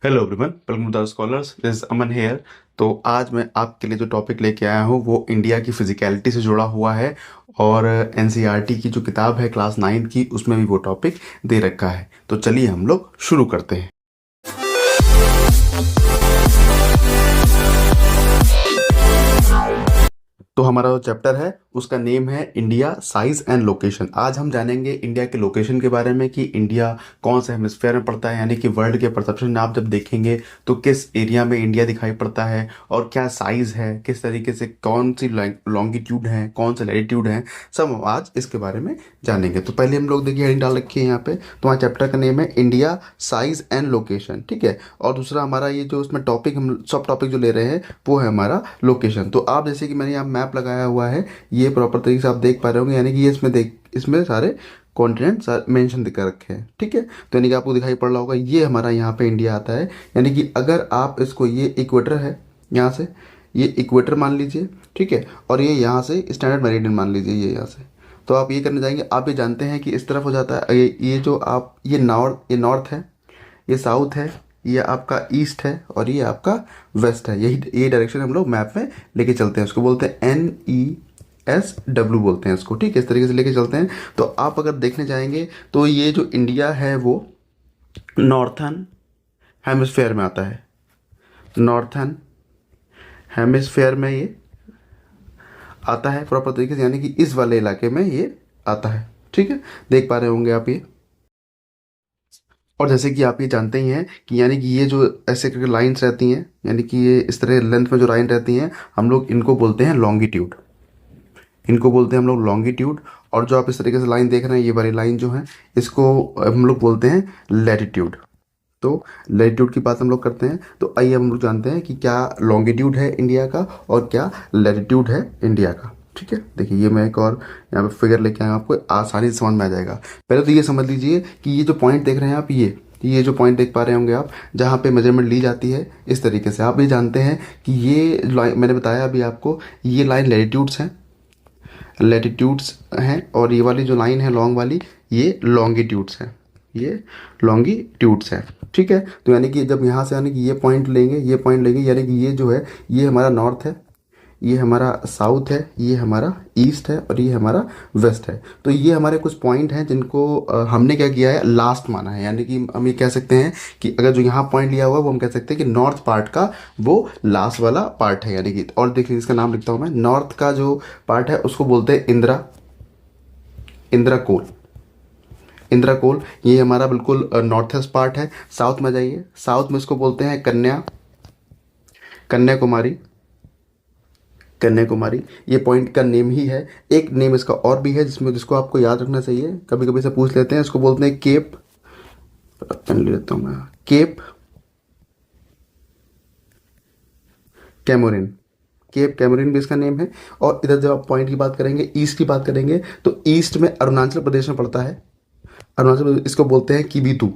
Hello everyone, welcome to the scholars. This is Aman here. तो आज मैं आपके लिए जो टॉपिक लेके आया हूँ वो इंडिया की फिजिकलिटी से जुड़ा हुआ है। और एनसीईआरटी की जो किताब है क्लास 9 की, उसमें भी वो टॉपिक दे रखा है। तो चलिए हम लोग शुरू करते हैं। तो हमारा जो चैप्टर है उसका नेम है इंडिया साइज एंड लोकेशन। आज हम जानेंगे इंडिया के लोकेशन के बारे में कि इंडिया कौन से हेमिस्फेयर में पड़ता है, यानी कि वर्ल्ड के परसेप्शन में आप जब देखेंगे तो किस एरिया में इंडिया दिखाई पड़ता है और क्या साइज है, किस तरीके से, कौन सी लॉन्गिट्यूड है, कौन से लैटिट्यूड है, सब हम आज इसके बारे में जानेंगे। तो पहले हम लोग देखिए हेडिंग डाल रखी है यहाँ पे। तो हमारे चैप्टर का नेम है इंडिया साइज एंड लोकेशन, ठीक है। और दूसरा हमारा ये जो उसमें टॉपिक, हम सब टॉपिक जो ले रहे हैं वो है हमारा लोकेशन। तो आप जैसे कि मैंने यहाँ मैप लगाया हुआ है, ये प्रॉपर तरीके से आप देख पा रहे होंगे, यानी कि ये इसमें सारे कॉन्टिनेंट मेंशन कर रखे हैं, ठीक है। तो यानी कि आपको दिखाई पड़ रहा होगा, ये हमारा यहाँ पे इंडिया आता है। यानी कि अगर आप इसको, ये इक्वेटर है, यहाँ से ये इक्वेटर मान लीजिए, ठीक है, और ये यहाँ से स्टैंडर्ड मेरिडियन मान लीजिए, ये यहाँ से। तो आप ये करने जाएंगे, आप ये जानते हैं कि इस तरफ हो जाता है ये जो आप, ये नॉर्थ है, ये साउथ है, ये आपका ईस्ट है और ये आपका वेस्ट है। यही ये डायरेक्शन हम लोग मैप में लेके चलते हैं। उसको बोलते हैं NESW बोलते हैं इसको, ठीक है। इस तरीके से लेके चलते हैं। तो आप अगर देखने जाएंगे तो ये जो इंडिया है वो नॉर्थन हेमिस्फेयर में आता है। नॉर्थन हेमिस्फेयर में ये आता है प्रॉपर तरीके से, यानी कि इस वाले इलाके में ये आता है, ठीक है। देख पा रहे होंगे आप ये। और जैसे कि आप ये जानते ही हैं कि यानी कि ये जो ऐसे करके लाइंस रहती हैं, यानी कि ये इस तरह लेंथ में जो लाइन रहती हैं, हम लोग इनको बोलते हैं लॉन्गिट्यूड। इनको बोलते हैं हम लोग लॉन्गिट्यूड। और जो आप इस तरीके से लाइन देख रहे हैं, ये वाली लाइन जो है, इसको हम लोग बोलते हैं लैटिट्यूड। तो लैटिट्यूड की बात हम लोग करते हैं। तो आइए हम लोग जानते हैं कि क्या लॉन्गिट्यूड है इंडिया का और क्या लैटिट्यूड है इंडिया का, ठीक है। देखिए ये मैं एक और यहाँ पे फिगर लेके आया हूँ, आपको आसानी से समझ में आ जाएगा। पहले तो ये समझ लीजिए कि ये जो पॉइंट देख रहे हैं आप, ये जो पॉइंट देख पा रहे होंगे आप, जहाँ पे मेजरमेंट ली जाती है, इस तरीके से आप ये जानते हैं कि ये लाइन, मैंने बताया अभी आपको, ये लाइन लैटिट्यूड्स हैं और ये वाली जो लाइन है लॉन्ग वाली, ये लॉन्गिट्यूड्स हैं, ये लॉन्गिट्यूड्स है, ठीक है। तो यानी कि जब यहाँ से, यानी कि ये पॉइंट लेंगे, ये पॉइंट लेंगे, यानी कि ये जो है ये हमारा नॉर्थ है, ये हमारा साउथ है, ये हमारा ईस्ट है और ये हमारा वेस्ट है। तो ये हमारे कुछ पॉइंट हैं जिनको हमने क्या किया है, लास्ट माना है। यानी कि हम ये कह सकते हैं कि अगर जो यहाँ पॉइंट लिया हुआ है वो हम कह सकते हैं कि नॉर्थ पार्ट का वो लास्ट वाला पार्ट है। यानी कि, और देखिए इसका नाम लिखता हूँ मैं, नॉर्थ का जो पार्ट है उसको बोलते हैं इंद्राकोल। इंद्राकोल ये हमारा बिल्कुल नॉर्थ ईस्ट पार्ट है। साउथ में जाइए, साउथ में इसको बोलते हैं कन्याकुमारी। कन्याकुमारी ये पॉइंट का नेम ही है। एक नेम इसका और भी है जिसको आपको याद रखना चाहिए, कभी कभी से पूछ लेते हैं। इसको बोलते हैं केप, पेन ले लेता हूँ मैं, केप कैमोरिन। केप कैमोरिन भी इसका नेम है। और इधर जब आप पॉइंट की बात करेंगे, ईस्ट की बात करेंगे, तो ईस्ट में अरुणाचल प्रदेश में पड़ता है। अरुणाचल प्रदेश, इसको बोलते हैं किबीथू।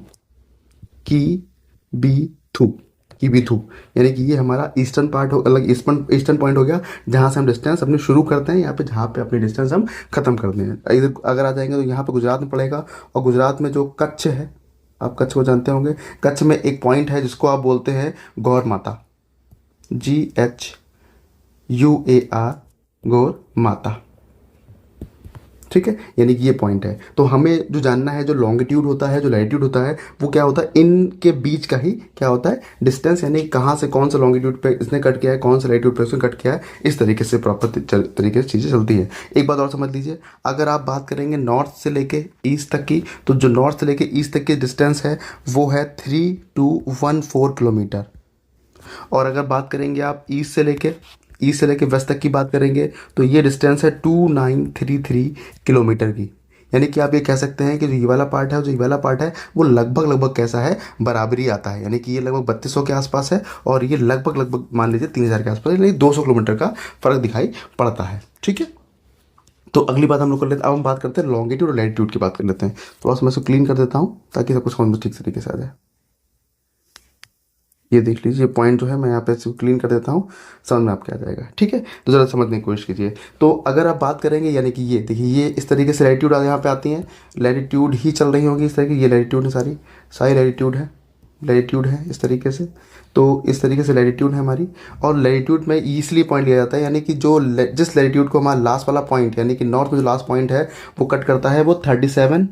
किबीथू किबीथू यानी कि ये हमारा ईस्टर्न पार्ट हो, अलग ईस्टर्न पॉइंट हो गया, जहाँ से हम डिस्टेंस अपनी शुरू करते हैं, यहाँ पे जहाँ पे अपनी डिस्टेंस हम खत्म करते हैं। इधर अगर आ जाएंगे तो यहाँ पे गुजरात में पड़ेगा। और गुजरात में जो कच्छ है, आप कच्छ को जानते होंगे, कच्छ में एक पॉइंट है जिसको आप बोलते हैं गौर माता, GHUAR, गौर माता, ठीक है। यानी कि ये पॉइंट है। तो हमें जो जानना है, जो लॉन्गिट्यूड होता है, जो लैटिट्यूड होता है, वो क्या होता है, इनके बीच का ही क्या होता है, डिस्टेंस। यानी कहाँ से कौन सा लॉन्गिट्यूड पे इसने कट किया है, कौन सा लैटिट्यूड पे इसने कट किया है, इस तरीके से प्रॉपर तरीके से चीज़ें चलती है। एक बात और समझ लीजिए, अगर आप बात करेंगे नॉर्थ से लेके ईस्ट तक की, तो जो नॉर्थ से लेके ईस्ट तक की डिस्टेंस है वो है 3214 किलोमीटर। और अगर बात करेंगे आप ईस्ट से लेके वेस्ट तक की बात करेंगे, तो ये डिस्टेंस है 2933 किलोमीटर की। यानी कि आप ये कह सकते हैं कि जो ये वाला पार्ट है, जो ये वाला पार्ट है, वो लगभग कैसा है, बराबरी आता है। यानी कि ये लगभग 3200 के आसपास है और ये लगभग मान लीजिए 3000 के आसपास, यानी 200 किलोमीटर का फर्क दिखाई पड़ता है, ठीक है। तो अगली बात हम लोग कर लेते हैं। अब हम बात करते हैं लॉन्गिट्यूड और लैटिट्यूड की बात कर लेते हैं। तो बस मैं इसको क्लीन कर देता हूँ ताकि सब कुछ समझ में ठीक तरीके से आ जाए। ये देख लीजिए पॉइंट जो है, मैं यहाँ पे इसको क्लीन कर देता हूँ, समझ में आपके आ जाएगा, ठीक है। तो ज़रा समझने की कोशिश कीजिए। तो अगर आप बात करेंगे, यानी कि ये देखिए, ये इस तरीके से लैटिट्यूड यहाँ पे आती हैं, लैटिट्यूड ही चल रही होंगी इस तरह की। ये लैटिट्यूड है, सारी लैटिट्यूड है, लैटिट्यूड है इस तरीके से। तो इस तरीके से लैटिट्यूड है हमारी, और लैटिट्यूड में इसलिए पॉइंट लिया जाता है, यानी कि जिस लैटिट्यूड को हमारा लास्ट वाला पॉइंट यानी कि नॉर्थ में जो लास्ट पॉइंट है वो कट करता है, वो 37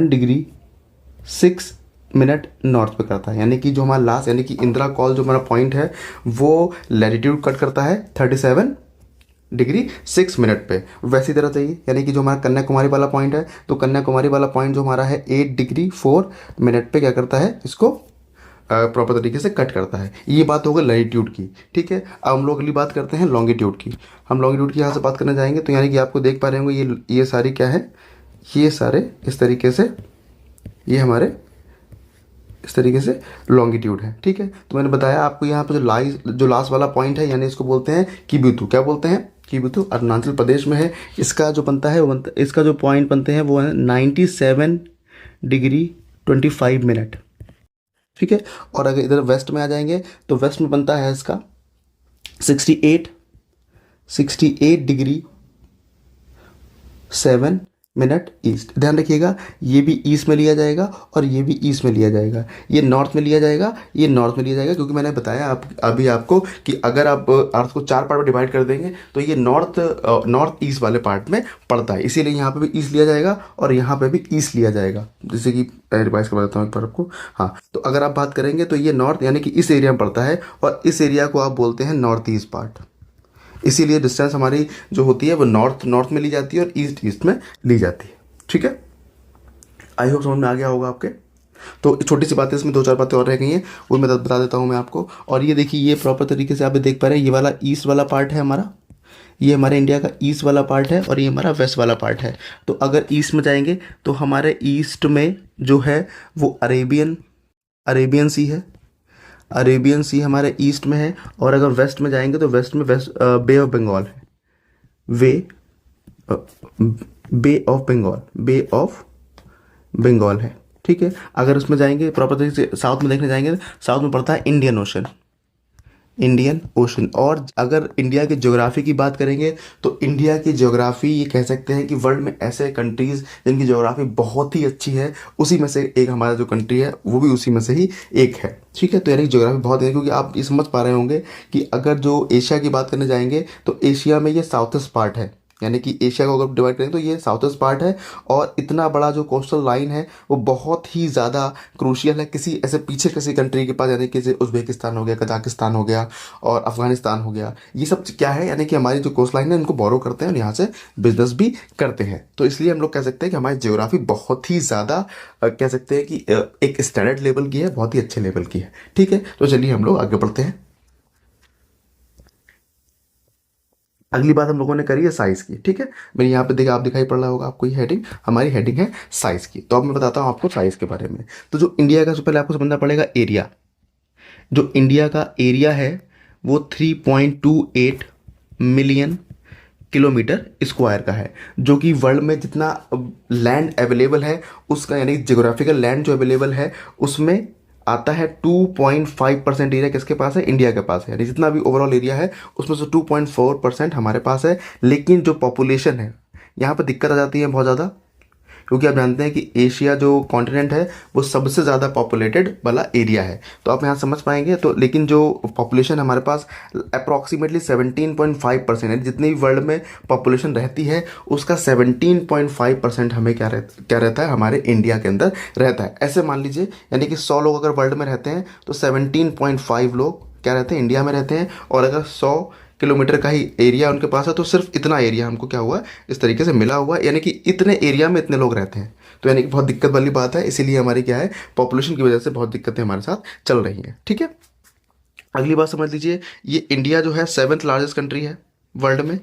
डिग्री 6 मिनट नॉर्थ पे करता है। यानी कि जो हमारा लास्ट यानी कि इंदिरा कॉल जो हमारा पॉइंट है वो लैटिट्यूड कट करता है 37 डिग्री 6 मिनट पे। वैसी तरह चाहिए, यानी कि जो हमारा कन्याकुमारी वाला पॉइंट है, तो कन्याकुमारी वाला पॉइंट जो हमारा है 8 डिग्री 4 मिनट पे क्या करता है, इसको प्रॉपर तरीके से कट करता है। ये बात होगा लैटिट्यूड की। ठीक है, अब हम लोग अगली बात करते हैं लॉन्गिट्यूड की। हम लॉन्गिट्यूड की यहाँ से बात करने जाएंगे, तो यानी कि आपको देख पा रहे होंगे ये सारी क्या है, ये सारे इस तरीके से ये हमारे इस तरीके से लॉन्गिट्यूड है। ठीक है, तो मैंने बताया आपको यहाँ पे जो लास्ट वाला पॉइंट है, यानी इसको बोलते हैं किबुतु। क्या बोलते हैं, किबुतु। अरुणाचल प्रदेश में है। इसका जो बनता है इसका जो पॉइंट बनते हैं वो है 97 डिग्री 25 मिनट। ठीक है, और अगर इधर वेस्ट में आ जाएंगे तो वेस्ट में बनता है इसका 68 डिग्री 7 मिनट ईस्ट। ध्यान रखिएगा, ये भी ईस्ट में लिया जाएगा और ये भी ईस्ट में लिया जाएगा। ये नॉर्थ में लिया जाएगा, ये नॉर्थ में लिया जाएगा, क्योंकि मैंने बताया अभी आपको कि अगर आप अर्थ को 4 पार्ट में डिवाइड कर देंगे तो ये नॉर्थ ईस्ट वाले पार्ट में पड़ता है। इसीलिए यहाँ पे भी ईस्ट लिया जाएगा और यहाँ पे भी ईस्ट लिया जाएगा। जैसे कि रिवाइज कर देता हूँ एक बार आपको। हाँ, तो अगर आप बात करेंगे तो ये नॉर्थ यानी कि इस एरिया में पड़ता है, और इस एरिया को आप बोलते हैं नॉर्थ ईस्ट पार्ट। इसीलिए डिस्टेंस हमारी जो होती है वो नॉर्थ में ली जाती है और ईस्ट में ली जाती है। ठीक है, आई होप समझ में आ गया होगा आपके। तो छोटी सी बातें, इसमें 2-4 बातें और रह गई हैं, वो मैं बता देता हूँ मैं आपको। और ये देखिए, ये प्रॉपर तरीके से आप देख पा रहे हैं, ये वाला ईस्ट वाला पार्ट है हमारा, ये हमारे इंडिया का ईस्ट वाला पार्ट है, और ये हमारा वेस्ट वाला पार्ट है। तो अगर ईस्ट में जाएंगे तो हमारे ईस्ट में जो है वो अरेबियन सी है। अरेबियन सी हमारे ईस्ट में है। और अगर वेस्ट में जाएंगे तो वेस्ट में बे ऑफ बंगाल है। बे ऑफ बंगाल है। ठीक है, अगर उसमें जाएंगे प्रॉपर तरीके से साउथ में देखने जाएंगे, साउथ में पड़ता है इंडियन ओशन। और अगर इंडिया की ज्योग्राफी की बात करेंगे तो इंडिया की ज्योग्राफी ये कह सकते हैं कि वर्ल्ड में ऐसे कंट्रीज़ जिनकी ज्योग्राफी बहुत ही अच्छी है, उसी में से एक हमारा जो कंट्री है वो भी उसी में से ही एक है। ठीक है, तो यानी ज्योग्राफी बहुत है, क्योंकि आप ये समझ पा रहे होंगे कि अगर जो एशिया की बात करने जाएंगे तो एशिया में ये साउथ ईस्ट पार्ट है। यानी कि एशिया को अगर डिवाइड करें तो ये साउथ ईस्ट पार्ट है, और इतना बड़ा जो कोस्टल लाइन है वो बहुत ही ज़्यादा क्रूशियल है किसी ऐसे पीछे किसी कंट्री के पास, यानी कि जैसे उज्बेकिस्तान हो गया, कजाकिस्तान हो गया और अफगानिस्तान हो गया। ये सब क्या है, यानी कि हमारी जो कोस्ट लाइन है इनको बोरो करते हैं और यहाँ से बिजनेस भी करते हैं। तो इसलिए हम लोग कह सकते हैं कि हमारी ज्योग्राफी बहुत ही ज़्यादा कह सकते हैं कि एक स्टैंडर्ड लेवल की है, बहुत ही अच्छे लेवल की है। ठीक है, तो चलिए हम लोग आगे बढ़ते हैं। अगली बात हम लोगों ने करी है साइज़ की। ठीक है, मेरे यहाँ पे देखिए, आप दिखाई पड़ रहा होगा आपको, ये हेडिंग हमारी हेडिंग है साइज़ की। तो अब मैं बताता हूँ आपको साइज़ के बारे में। तो जो इंडिया का, सबसे पहले आपको समझना पड़ेगा एरिया। जो इंडिया का एरिया है वो 3.28 मिलियन किलोमीटर स्क्वायर का है, जो कि वर्ल्ड में जितना लैंड अवेलेबल है उसका, यानी ज्योग्राफिकल लैंड जो अवेलेबल है उसमें आता है 2.5% एरिया किसके पास है, इंडिया के पास है। यानी जितना भी ओवरऑल एरिया है उसमें से 2.4% हमारे पास है। लेकिन जो पॉपुलेशन है, यहाँ पर दिक्कत आ जाती है बहुत ज़्यादा, क्योंकि आप जानते हैं कि एशिया जो कॉन्टिनेंट है वो सबसे ज़्यादा पॉपुलेटेड वाला एरिया है। तो आप यहाँ समझ पाएंगे। तो लेकिन जो पॉपुलेशन हमारे पास अप्रॉक्सीमेटली 17.5% है, जितनी भी वर्ल्ड में पॉपुलेशन रहती है उसका 17.5% हमें क्या रहता है, हमारे इंडिया के अंदर रहता है। ऐसे मान लीजिए, यानी कि 100 लोग अगर वर्ल्ड में रहते हैं तो 17.5 लोग क्या रहते हैं, इंडिया में रहते हैं। और अगर 100 किलोमीटर का ही एरिया उनके पास है तो सिर्फ इतना एरिया हमको क्या हुआ, इस तरीके से मिला हुआ है, यानी कि इतने एरिया में इतने लोग रहते हैं। तो यानी कि बहुत दिक्कत वाली बात है। इसीलिए हमारी क्या है, पॉपुलेशन की वजह से बहुत दिक्कतें हमारे साथ चल रही हैं। ठीक है, अगली बात समझ लीजिए, ये इंडिया जो है 7th लार्जेस्ट कंट्री है वर्ल्ड में।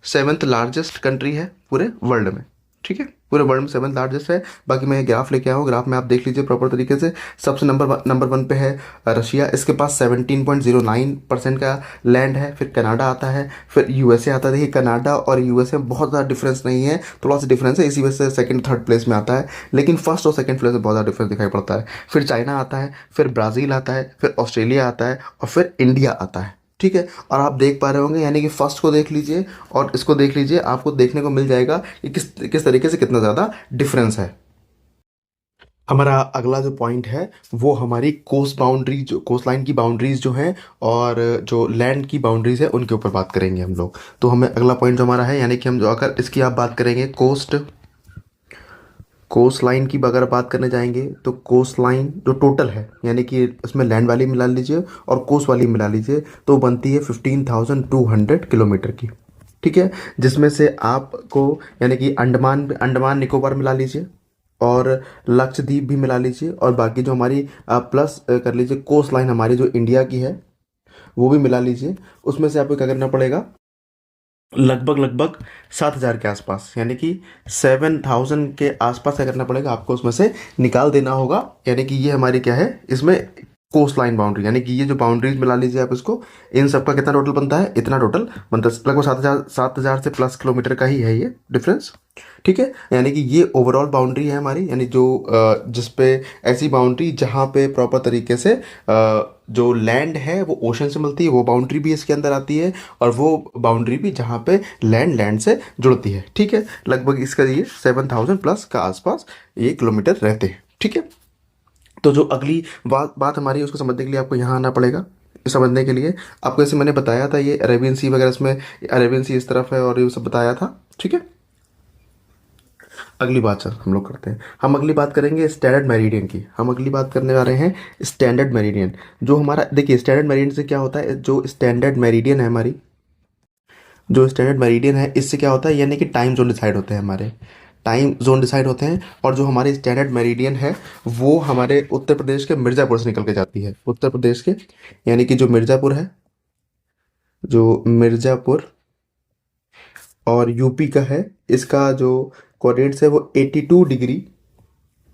7th लार्जेस्ट कंट्री है पूरे वर्ल्ड में। ठीक है, पूरे वर्ल्ड में 7th लार्जेस्ट है। बाकी मैं ग्राफ लेके आया हूँ, ग्राफ में आप देख लीजिए प्रॉपर तरीके से। सबसे नंबर 1 पे है रशिया, इसके पास 17.09% का लैंड है। फिर कनाडा आता है, फिर यूएसए आता है। देखिए, कनाडा और यूएसए में बहुत ज़्यादा डिफरेंस नहीं है, थोड़ा सा डिफरेंस है, इसी वजह से 2nd-3rd प्लेस में आता है। लेकिन फर्स्ट और सेकंड प्लेस में बहुत ज़्यादा डिफरेंस दिखाई पड़ता है। फिर चाइना आता है, फिर ब्राज़ील आता है, फिर ऑस्ट्रेलिया आता है और फिर इंडिया आता है। ठीक है, और आप देख पा रहे होंगे, यानी कि फर्स्ट को देख लीजिए और इसको देख लीजिए, आपको देखने को मिल जाएगा कि किस तरीके से कितना ज़्यादा डिफरेंस है। हमारा अगला जो पॉइंट है वो हमारी कोस्ट लाइन की बाउंड्रीज जो हैं और जो लैंड की बाउंड्रीज है उनके ऊपर बात करेंगे हम लोग। तो हमें अगला पॉइंट जो हमारा है, यानी कि हम जो अगर इसकी आप बात करेंगे कोस्ट लाइन की अगर बात करने जाएंगे तो कोस्ट लाइन जो टोटल है, यानी कि इसमें लैंड वाली मिला लीजिए और कोस्ट वाली मिला लीजिए, तो बनती है 15,200 किलोमीटर की। ठीक है, जिसमें से आपको यानी कि अंडमान निकोबार मिला लीजिए और लक्षद्वीप भी मिला लीजिए, और बाकी जो हमारी प्लस कर लीजिए कोस्ट लाइन हमारी जो इंडिया की है वो भी मिला लीजिए। उसमें से आपको क्या करना पड़ेगा, लगभग 7,000 के आसपास, यानी कि 7,000 के आसपास क्या करना पड़ेगा आपको, उसमें से निकाल देना होगा। यानी कि ये हमारी क्या है इसमें कोस्ट लाइन बाउंड्री, यानी कि ये जो बाउंड्रीज मिला लीजिए आप इसको, इन सबका कितना टोटल बनता है, इतना टोटल बनता है लगभग 7,000 से प्लस किलोमीटर का ही है ये डिफरेंस। ठीक है, यानी कि ये ओवरऑल बाउंड्री है हमारी, यानी जो जिस पे ऐसी बाउंड्री जहाँ पे प्रॉपर तरीके से जो लैंड है वो ओशन से मिलती है, वो बाउंड्री भी इसके अंदर आती है, और वो बाउंड्री भी जहाँ पे लैंड से जुड़ती है। ठीक है, लगभग इसका ये 7,000 प्लस का आसपास ये किलोमीटर रहते हैं। ठीक है, तो जो अगली बात हमारी है उसको समझने के लिए आपको यहाँ आना पड़ेगा। समझने के लिए आपको, जैसे मैंने बताया था ये अरेबियन सी वगैरह, इसमें अरेबियन सी इस तरफ है और ये सब बताया था। ठीक है, अगली बात सर हम लोग करते हैं, हम अगली बात करेंगे स्टैंडर्ड मेरिडियन की। हम अगली बात करने जा रहे हैं स्टैंडर्ड मेरिडियन। जो हमारा देखिए स्टैंडर्ड मेरिडियन से क्या होता है, जो स्टैंडर्ड मेरिडियन है हमारी, जो स्टैंडर्ड मेरिडियन है इससे क्या होता है, यानी कि टाइम जोन डिसाइड होते हैं हमारे, टाइम जोन डिसाइड होते हैं। और जो हमारी स्टैंडर्ड मेरिडियन है वो हमारे उत्तर प्रदेश के मिर्ज़ापुर से निकल के जाती है, उत्तर प्रदेश के, यानी कि जो मिर्ज़ापुर है, जो मिर्ज़ापुर और यूपी का है, इसका जो कोऑर्डिनेट्स है वो 82 डिग्री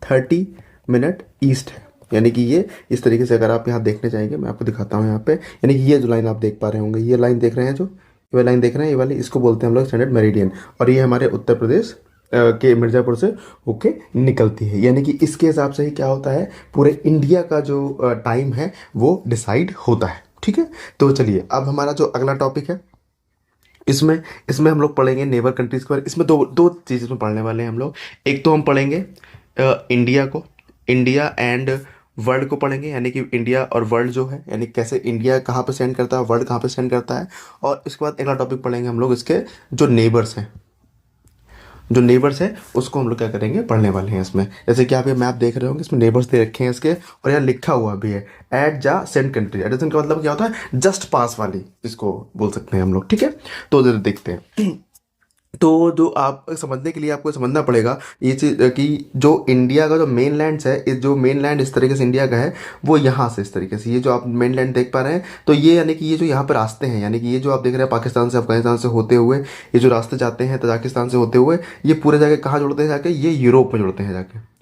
30 मिनट ईस्ट है। यानी कि ये इस तरीके से, अगर आप यहाँ देखने जाएंगे मैं आपको दिखाता हूँ यहाँ पे, यानी कि ये जो लाइन आप देख पा रहे होंगे, ये लाइन देख रहे हैं, जो ये लाइन देख रहे हैं, ये वाली इसको बोलते हैं हम लोग स्टैंडर्ड मेरिडियन, और ये हमारे उत्तर प्रदेश के मिर्ज़ापुर से होके निकलती है। यानी कि इसके हिसाब से ही क्या होता है, पूरे इंडिया का जो टाइम है वो डिसाइड होता है। ठीक है, तो चलिए अब हमारा जो अगला टॉपिक है, इसमें इसमें हम लोग पढ़ेंगे नेबर कंट्रीज के बारे। इसमें दो दो चीज़ें में पढ़ने वाले हैं हम लोग। एक तो हम पढ़ेंगे इंडिया को, इंडिया एंड वर्ल्ड को पढ़ेंगे, यानी कि इंडिया और वर्ल्ड जो है, यानी कैसे इंडिया कहाँ पे स्टैंड करता है, वर्ल्ड कहाँ पे स्टैंड करता है। और इसके बाद अगला टॉपिक पढ़ेंगे हम लोग इसके जो नेबर्स हैं, जो नेबर्स है उसको हम लोग क्या करेंगे, पढ़ने वाले हैं इसमें। जैसे कि आप ये मैप देख रहे होंगे, इसमें नेबर्स दे रखे हैं इसके, और यहाँ लिखा हुआ भी है एट जा सेंड कंट्री। एडजसेंट का मतलब क्या होता है, जस्ट पास वाली, इसको बोल सकते हैं हम लोग। ठीक है, तो जरा देखते हैं। तो जो आप समझने के लिए आपको समझना पड़ेगा ये चीज़ कि जो इंडिया का जो मेन लैंड है, जो मेन लैंड इस तरीके से इंडिया का है, वो यहाँ से इस तरीके से, ये जो आप मेन लैंड देख पा रहे हैं, तो ये यानी कि ये जो यहाँ पर रास्ते हैं, यानी कि ये जो आप देख रहे हैं पाकिस्तान से अफगानिस्तान से होते हुए ये जो रास्ते जाते हैं तजाकिस्तान से होते हुए, ये पूरे जाके कहाँ जुड़ते हैं, जाके ये यूरोप में जुड़ते हैं, जाके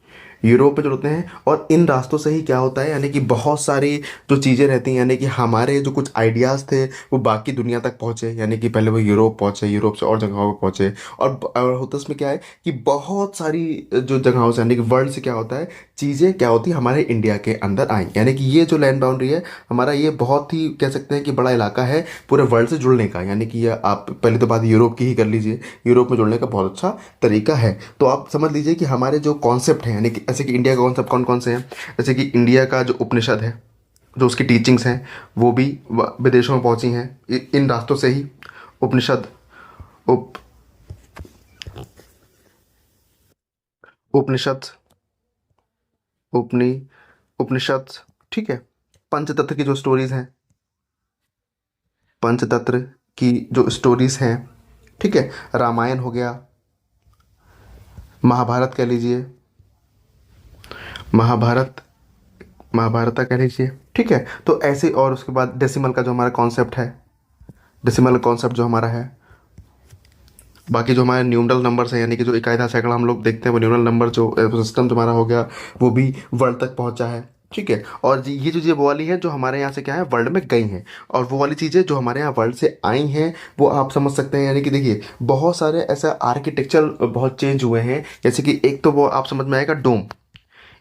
यूरोप में जुड़ते हैं। और इन रास्तों से ही क्या होता है, यानी कि बहुत सारी जो चीज़ें रहती हैं, यानी कि हमारे जो कुछ आइडियाज़ थे वो बाकी दुनिया तक पहुँचे, यानी कि पहले वो यूरोप पहुँचे, यूरोप से और जगहों पर पहुँचे। और होता इसमें क्या है कि बहुत सारी जो जगहों से, यानी कि वर्ल्ड से क्या होता है, चीज़ें क्या होती है हमारे इंडिया के अंदर आई। यानी कि ये जो लैंड बाउंड्री है हमारा, ये बहुत ही कह सकते हैं कि बड़ा इलाका है पूरे वर्ल्ड से जुड़ने का। यानी कि ये आप पहले तो बात यूरोप की ही कर लीजिए, यूरोप में जुड़ने का बहुत अच्छा तरीका है। तो आप समझ लीजिए कि हमारे जो कॉन्सेप्ट हैं, यानी कि जैसे कि इंडिया का कॉन्सेप्ट कौन कौन से हैं, जैसे कि इंडिया का जो उपनिषद है, जो उसकी टीचिंग्स हैं वो भी विदेशों में पहुंची हैं इन रास्तों से ही। उपनिषद, उप उपनिषद, उपनि उपनिषद, ठीक है। पंचतत्व की जो स्टोरीज हैं, पंचतंत्र की जो स्टोरीज हैं, ठीक है, रामायण हो गया, महाभारत कह लीजिए, महाभारत, महाभारत कह लीजिए, ठीक है। तो ऐसे, और उसके बाद डेसिमल का जो हमारा कॉन्सेप्ट है, डेसिमल कॉन्सेप्ट जो हमारा है, बाकी जो हमारे न्यूमरल नंबर्स हैं, यानी कि जो इकाई आधा सैकड़ा हम लोग देखते हैं, वो न्यूमरल नंबर जो सिस्टम जो हमारा हो गया वो भी वर्ल्ड तक पहुंचा है, ठीक है। और ये जो चीज़ें वो वाली हैं जो हमारे यहाँ से क्या है वर्ल्ड में गई हैं, और वो वाली चीज़ें जो हमारे यहाँ वर्ल्ड से आई हैं वो आप समझ सकते हैं। यानी कि देखिए बहुत सारे ऐसा आर्किटेक्चर बहुत चेंज हुए हैं, जैसे कि एक तो वो आप समझ में आएगा डोम,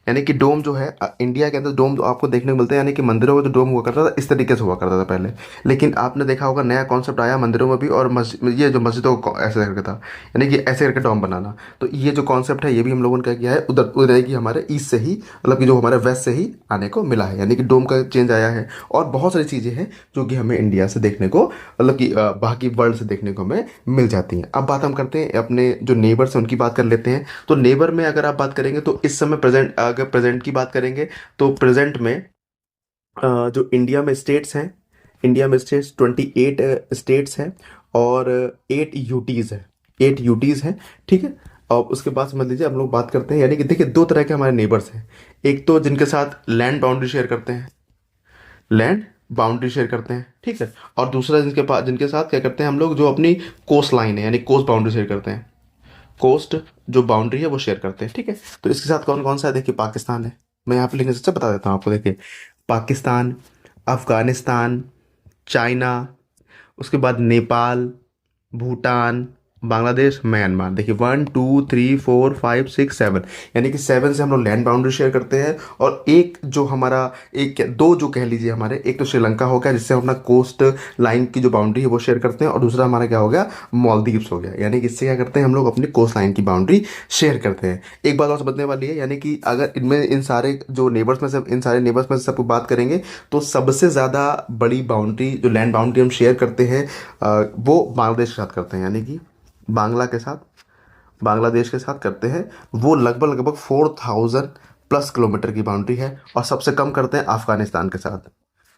यानी कि डोम जो है इंडिया के अंदर डोम जो आपको देखने को मिलते हैं, यानी कि मंदिरों में जो डोम हुआ करता था इस तरीके से हुआ करता था पहले। लेकिन आपने देखा होगा नया कॉन्सेप्ट आया मंदिरों में भी, और ये जो मस्जिदों को ऐसे करके था, यानी कि ऐसे करके डोम बनाना। तो ये जो कॉन्सेप्ट है ये भी हम लोगों ने क्या किया है, उधर उधर की हमारे ईस्ट से ही, मतलब कि जो हमारे वेस्ट से ही आने को मिला है, यानी कि डोम का चेंज आया है। और बहुत सारी चीज़ें हैं जो कि हमें इंडिया से देखने को, मतलब कि बाकी वर्ल्ड से देखने को हमें मिल जाती हैं। अब बात हम करते हैं अपने जो नेबर्स हैं उनकी बात कर लेते हैं। तो नेबर में अगर आप बात करेंगे तो इस समय प्रेजेंट, अगर प्रेजेंट की बात करेंगे तो प्रेजेंट में जो इंडिया में स्टेट्स हैं, इंडिया में स्टेट्स 28 स्टेट्स हैं, और 8 यूटीज़ हैं, 8 यूटीज़ हैं, ठीक है। और उसके बाद समझ लीजिए हम लोग बात करते हैं, यानी कि देखिए दो तरह के हमारे नेबर्स हैं। एक तो जिनके साथ लैंड बाउंड्री शेयर करते हैं, लैंड बाउंड्री शेयर करते हैं, ठीक है। और दूसरा जिनके पास, जिनके साथ क्या करते हैं हम लोग, जो अपनी कोस्ट लाइन है यानी कोस्ट बाउंड्री शेयर करते हैं, कोस्ट जो बाउंड्री है वो शेयर करते हैं, ठीक है। तो इसके साथ कौन कौन सा है, देखिए पाकिस्तान है। मैं यहाँ पे लिखने से बता देता हूँ आपको, देखिए पाकिस्तान, अफगानिस्तान, चाइना, उसके बाद नेपाल, भूटान, बांग्लादेश, म्यांमार। देखिए 1 2 3 4 5 6 7, यानी कि 7 से हम लोग लैंड बाउंड्री शेयर करते हैं। और एक जो हमारा, एक दो जो कह लीजिए हमारे, एक तो श्रीलंका हो गया जिससे हम अपना कोस्ट लाइन की जो बाउंड्री है वो शेयर करते हैं, और दूसरा हमारा क्या हो गया, मालदीव्स हो गया। यानी कि इससे क्या करते हैं हम लोग अपनी कोस्ट लाइन की बाउंड्री शेयर करते हैं। एक बात और समझने वाली है, यानी कि अगर इनमें इन सारे जो नेबर्स में से, इन सारे नेबर्स में से सबको बात करेंगे तो सबसे ज़्यादा बड़ी बाउंड्री जो लैंड बाउंड्री हम शेयर करते हैं वो बांग्लादेश के साथ करते हैं, यानी कि बांग्ला के साथ, बांग्लादेश के साथ करते हैं। वो लगभग लगभग 4000+ किलोमीटर की बाउंड्री है। और सबसे कम करते हैं अफगानिस्तान के साथ,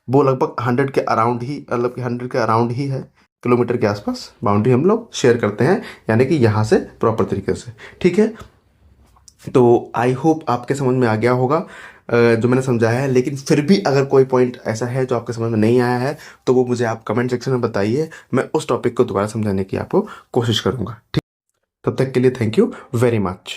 वो लगभग 100 के अराउंड ही, मतलब कि 100 के अराउंड ही है, किलोमीटर के आसपास बाउंड्री हम लोग शेयर करते हैं, यानी कि यहाँ से प्रॉपर तरीके से, ठीक है। तो आई होप आपके समझ में आ गया होगा जो मैंने समझाया है। लेकिन फिर भी अगर कोई पॉइंट ऐसा है जो आपके समझ में नहीं आया है तो वो मुझे आप कमेंट सेक्शन में बताइए, मैं उस टॉपिक को दोबारा समझाने की आपको कोशिश करूँगा, ठीक। तब तक के लिए थैंक यू वेरी मच।